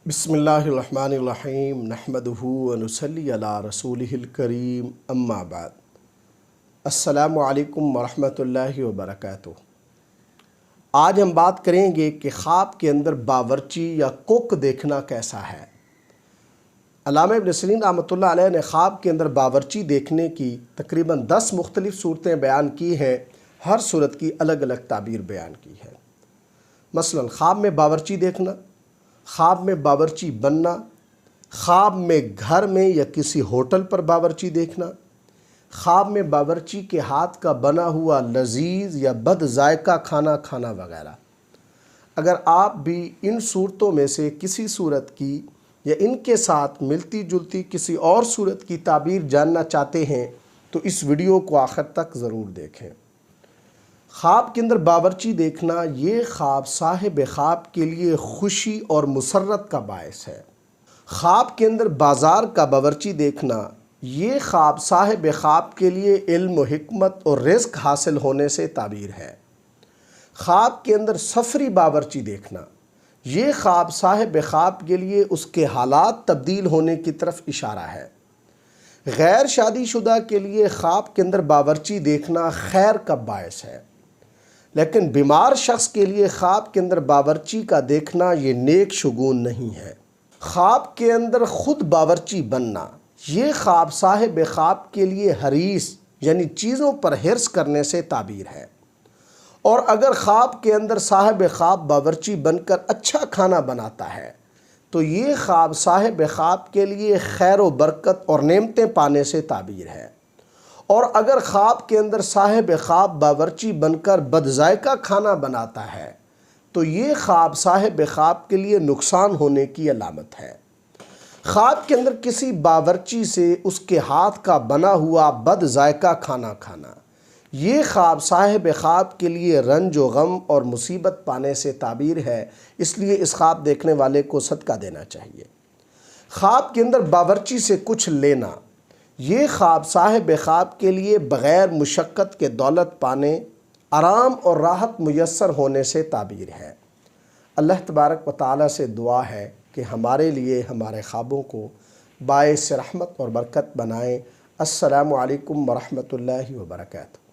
بسم اللہ الرحمن الرحیم نحمدہ ونصلی علی رسولہ الکریم اما بعد السلام علیکم ورحمۃ اللہ وبرکاتہ۔ آج ہم بات کریں گے کہ خواب کے اندر باورچی یا کوک دیکھنا کیسا ہے۔ علامہ ابن سیرین رحمۃ اللہ علیہ نے خواب کے اندر باورچی دیکھنے کی تقریباً 10 مختلف صورتیں بیان کی ہیں، ہر صورت کی الگ الگ تعبیر بیان کی ہے۔ مثلا خواب میں باورچی دیکھنا، خواب میں باورچی بننا، خواب میں گھر میں یا کسی ہوٹل پر باورچی دیکھنا، خواب میں باورچی کے ہاتھ کا بنا ہوا لذیذ یا بد ذائقہ کھانا کھانا وغیرہ۔ اگر آپ بھی ان صورتوں میں سے کسی صورت کی یا ان کے ساتھ ملتی جلتی کسی اور صورت کی تعبیر جاننا چاہتے ہیں تو اس ویڈیو کو آخر تک ضرور دیکھیں۔ خواب کے اندر باورچی دیکھنا یہ خواب صاحب خواب کے لیے خوشی اور مسرت کا باعث ہے۔ خواب کے اندر بازار کا باورچی دیکھنا یہ خواب صاحب خواب کے لیے علم و حکمت اور رزق حاصل ہونے سے تعبیر ہے۔ خواب کے اندر سفری باورچی دیکھنا یہ خواب صاحب خواب کے لیے اس کے حالات تبدیل ہونے کی طرف اشارہ ہے۔ غیر شادی شدہ کے لیے خواب کے اندر باورچی دیکھنا خیر کا باعث ہے، لیکن بیمار شخص کے لیے خواب کے اندر باورچی کا دیکھنا یہ نیک شگون نہیں ہے۔ خواب کے اندر خود باورچی بننا یہ خواب صاحب خواب کے لیے حریص یعنی چیزوں پر حرص کرنے سے تعبیر ہے، اور اگر خواب کے اندر صاحب خواب باورچی بن کر اچھا کھانا بناتا ہے تو یہ خواب صاحب خواب کے لیے خیر و برکت اور نعمتیں پانے سے تعبیر ہے، اور اگر خواب کے اندر صاحب خواب باورچی بن کر بد ذائقہ کھانا بناتا ہے تو یہ خواب صاحب خواب کے لیے نقصان ہونے کی علامت ہے۔ خواب کے اندر کسی باورچی سے اس کے ہاتھ کا بنا ہوا بد ذائقہ کھانا کھانا یہ خواب صاحب خواب کے لیے رنج و غم اور مصیبت پانے سے تعبیر ہے، اس لیے اس خواب دیکھنے والے کو صدقہ دینا چاہیے۔ خواب کے اندر باورچی سے کچھ لینا یہ خواب صاحب خواب کے لیے بغیر مشقت کے دولت پانے، آرام اور راحت میسر ہونے سے تعبیر ہے۔ اللہ تبارک و تعالیٰ سے دعا ہے کہ ہمارے لیے ہمارے خوابوں کو باعث رحمت اور برکت بنائیں۔ السلام علیکم ورحمۃ اللہ وبرکاتہ۔